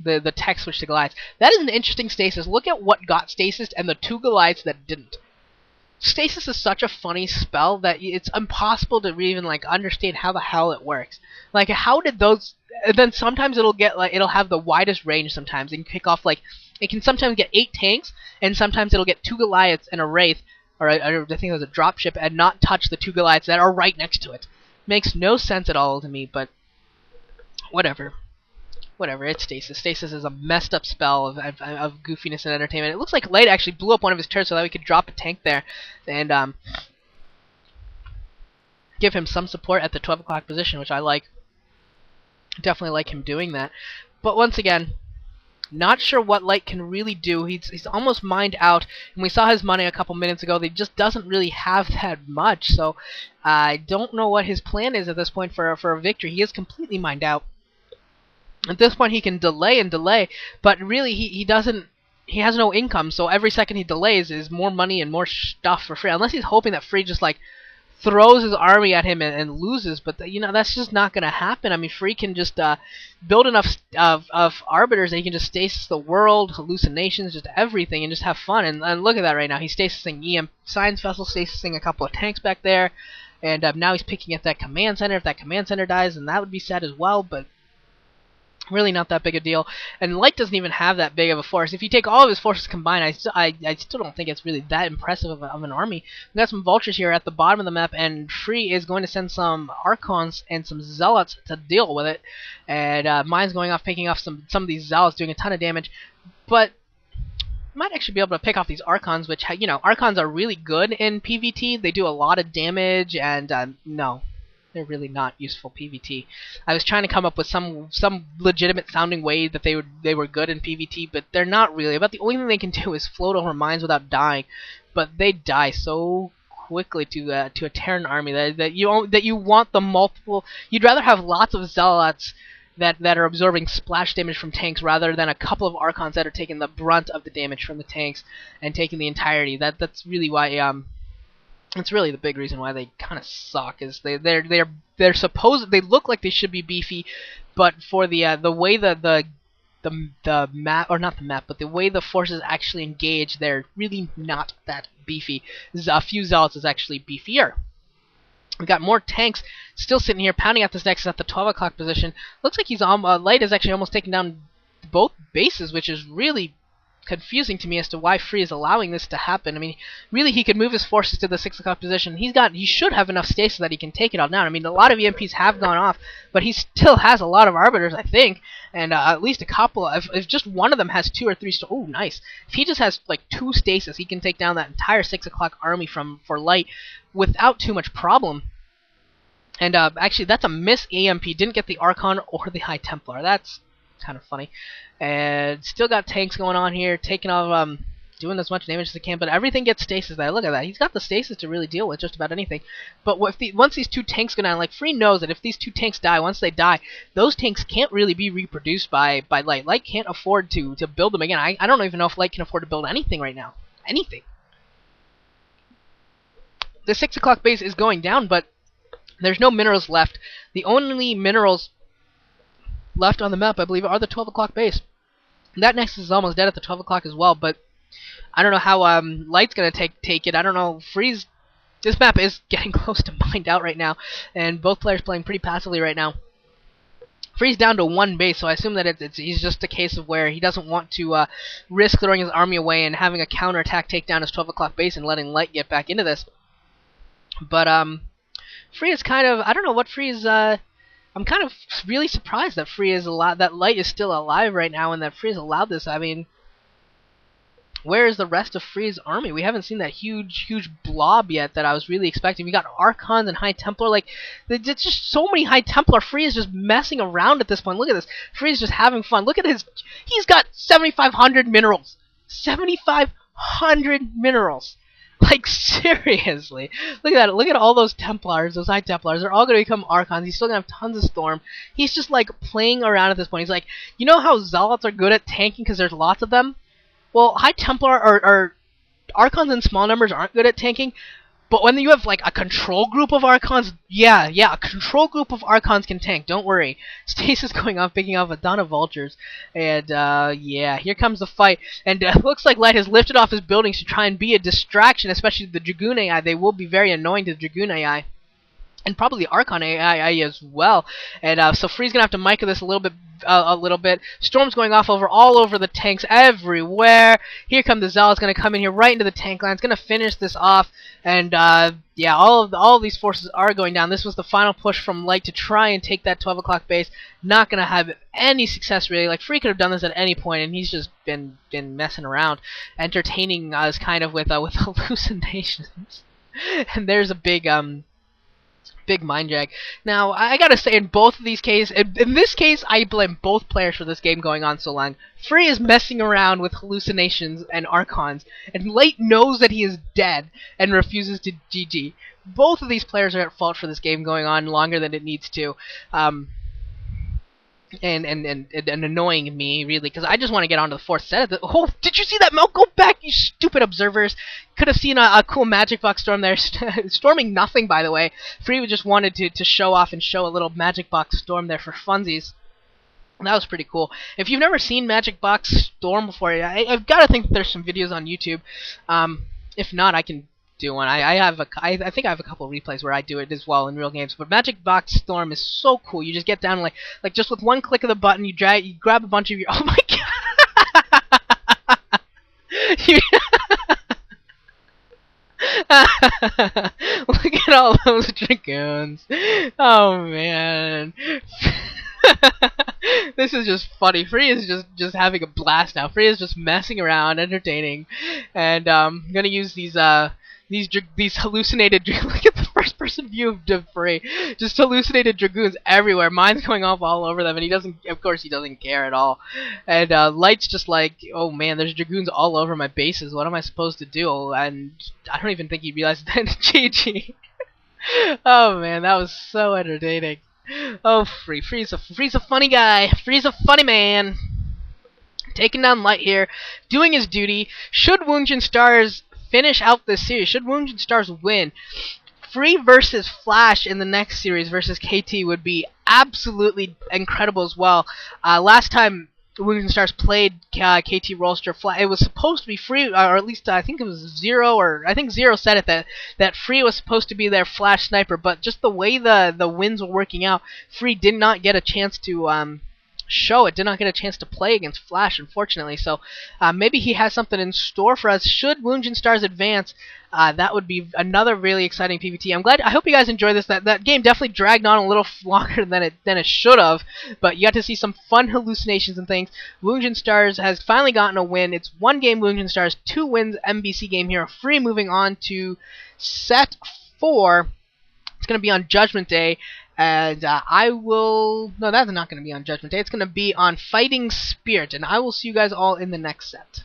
the tech switch to Goliaths. That is an interesting stasis. Look at what got stasis and the 2 Goliaths that didn't. Stasis is such a funny spell that it's impossible to even like understand how the hell it works. Like, how did those? And then sometimes it'll get like it'll have the widest range. Sometimes it can kick off like it can sometimes get 8 tanks, and sometimes it'll get 2 Goliaths and a Wraith, or I think it was a dropship, and not touch the 2 Goliaths that are right next to it. Makes no sense at all to me, but whatever. Whatever, it's Stasis. Stasis is a messed up spell of goofiness and entertainment. It looks like Light actually blew up one of his turrets so that we could drop a tank there and give him some support at the 12 o'clock position, which I like. Definitely like him doing that. But once again, not sure what Light can really do. He's almost mined out, and we saw his money a couple minutes ago. He just doesn't really have that much, so I don't know what his plan is at this point for a victory. He is completely mined out. At this point, he can delay and delay, but really, he doesn't. He has no income, so every second he delays is more money and more stuff for free. Unless he's hoping that Free just like throws his army at him and loses, but you know that's just not gonna happen. I mean, Free can just build enough of arbiters that he can just stasis the world, hallucinations, just everything, and just have fun. And look at that right now. He's stasising EM Science Vessel, stasising a couple of tanks back there, and now he's picking at that command center. If that command center dies, then that would be sad as well, but really not that big a deal. And Light doesn't even have that big of a force. If you take all of his forces combined, I still don't think it's really that impressive of an army. We got some vultures here at the bottom of the map, and Free is going to send some Archons and some Zealots to deal with it. And mine's going off, picking off some of these Zealots, doing a ton of damage. But might actually be able to pick off these Archons, which, you know, Archons are really good in PvT. They do a lot of damage, and no. They're really not useful PvT. I was trying to come up with some legitimate sounding way that they were good in PvT, but they're not really. About the only thing they can do is float over mines without dying, but they die so quickly to a Terran army that you want the multiple. You'd rather have lots of Zealots that are absorbing splash damage from tanks rather than a couple of Archons that are taking the brunt of the damage from the tanks and taking the entirety. That's really why it's really the big reason why they kind of suck. Is they're supposed, they look like they should be beefy, but for the way the map, or not the map, but the way the forces actually engage, they're really not that beefy. A few Zealots is actually beefier. We got more tanks still sitting here pounding at this nexus at the 12 o'clock position. Looks like Light is actually almost taking down both bases, which is really confusing to me as to why Free is allowing this to happen. I mean, really, he could move his forces to the 6 o'clock position. He should have enough stasis that he can take it all down. I mean, a lot of EMPs have gone off, but he still has a lot of arbiters, I think, and at least a couple. If just one of them has 2 or 3 oh, nice. If he just has like 2 stasis, he can take down that entire 6 o'clock army for Light without too much problem. And actually, that's a miss EMP. Didn't get the Archon or the High Templar. That's kind of funny. And still got tanks going on here, taking off, doing as much damage as they can, but everything gets stasis there. Look at that. He's got the stasis to really deal with just about anything. But once these 2 tanks go down, like, Free knows that if these 2 tanks die, once they die, those tanks can't really be reproduced by Light. Light can't afford to build them again. I don't even know if Light can afford to build anything right now. Anything. The 6 o'clock base is going down, but there's no minerals left. The only minerals left on the map, I believe, are the 12 o'clock base. That nexus is almost dead at the 12 o'clock as well, but I don't know how Light's going to take it. I don't know. This map is getting close to mined out right now, and both players playing pretty passively right now. Free's down to 1 base, so I assume that he's just a case of where he doesn't want to risk throwing his army away and having a counterattack take down his 12 o'clock base and letting Light get back into this. But Free is kind of, I don't know what Free is. I'm kind of really surprised that that Light is still alive right now and that Free has allowed this. I mean, where is the rest of Free's army? We haven't seen that huge blob yet that I was really expecting. We got Archons and High Templar. Like, there's just so many High Templar. Free is just messing around at this point. Look at this. Free is just having fun. Look at he's got 7,500 minerals. 7,500 minerals. Like, seriously. Look at that. Look at all those Templars, those High Templars. They're all going to become Archons. He's still going to have tons of Storm. He's just, like, playing around at this point. He's like, you know how Zealots are good at tanking because there's lots of them? Well, High Templar or Archons in small numbers aren't good at tanking, But when you have like a control group of Archons, yeah, a control group of Archons can tank. Don't worry. Stasis going off, picking off a ton of vultures, and yeah, here comes the fight. And looks like Light has lifted off his buildings to try and be a distraction, especially the Dragoon AI. They will be very annoying to the Dragoon AI. And probably the Archon AI as well, and so Free's gonna have to micro this a little bit. Storm's going off all over the tanks everywhere. Here come the Zealots, gonna come in here right into the tank line. It's gonna finish this off, and yeah, all of these forces are going down. This was the final push from Light to try and take that 12 o'clock base. Not gonna have any success really. Like Free could have done this at any point, and he's just been messing around, entertaining us kind of with hallucinations. And there's a big mind drag. Now, I gotta say, in both of these cases, in this case, I blame both players for this game going on so long. Free is messing around with hallucinations and Archons, and Light knows that he is dead and refuses to GG. Both of these players are at fault for this game going on longer than it needs to. And annoying me, really, because I just want to get onto the fourth set of the... Oh, did you see that melt? Go back, you stupid observers! Could have seen a cool Magic Box storm there. Storming nothing, by the way. Free just wanted to show off and show a little Magic Box storm there for funsies. That was pretty cool. If you've never seen Magic Box Storm before, I've got to think that there's some videos on YouTube. If not, I can do one. I think I have a couple of replays where I do it as well in real games. But Magic Box Storm is so cool. You just get down like just with one click of the button, you grab a bunch of your... Oh my god! Look at all those Dragoons. Oh man. This is just funny. Free is just having a blast now. Free is just messing around, entertaining, and I'm gonna use these hallucinated... Look at the first-person view of Free. Just hallucinated Dragoons everywhere. Mine's going off all over them, and he doesn't... Of course, he doesn't care at all. And Light's just like, oh man, there's Dragoons all over my bases. What am I supposed to do? And I don't even think he realized that. GG. Oh man, that was so entertaining. Oh, Free's a funny guy. Free's a funny man. Taking down Light here, doing his duty. Should Woongjin Stars finish out this series, should Woongjin Stars win, Free versus Flash in the next series versus KT would be absolutely incredible as well. Last time Woongjin Stars played KT Rolster, it was supposed to be Free, or at least I think it was Zero, or I think Zero said it, that Free was supposed to be their Flash sniper, but just the way the wins were working out, Free did not get a chance to show it, did not get a chance to play against Flash, unfortunately. So maybe he has something in store for us. Should Woongjin Stars advance, that would be another really exciting PvT. I hope you guys enjoyed this. That game definitely dragged on a little longer than it should have, but you got to see some fun hallucinations and things. Woongjin Stars has finally gotten a win. It's 1 game Woongjin Stars, 2 wins MBC game here. Free moving on to set 4. It's going to be on Judgment Day. And no, that's not going to be on Judgment Day. It's going to be on Fighting Spirit. And I will see you guys all in the next set.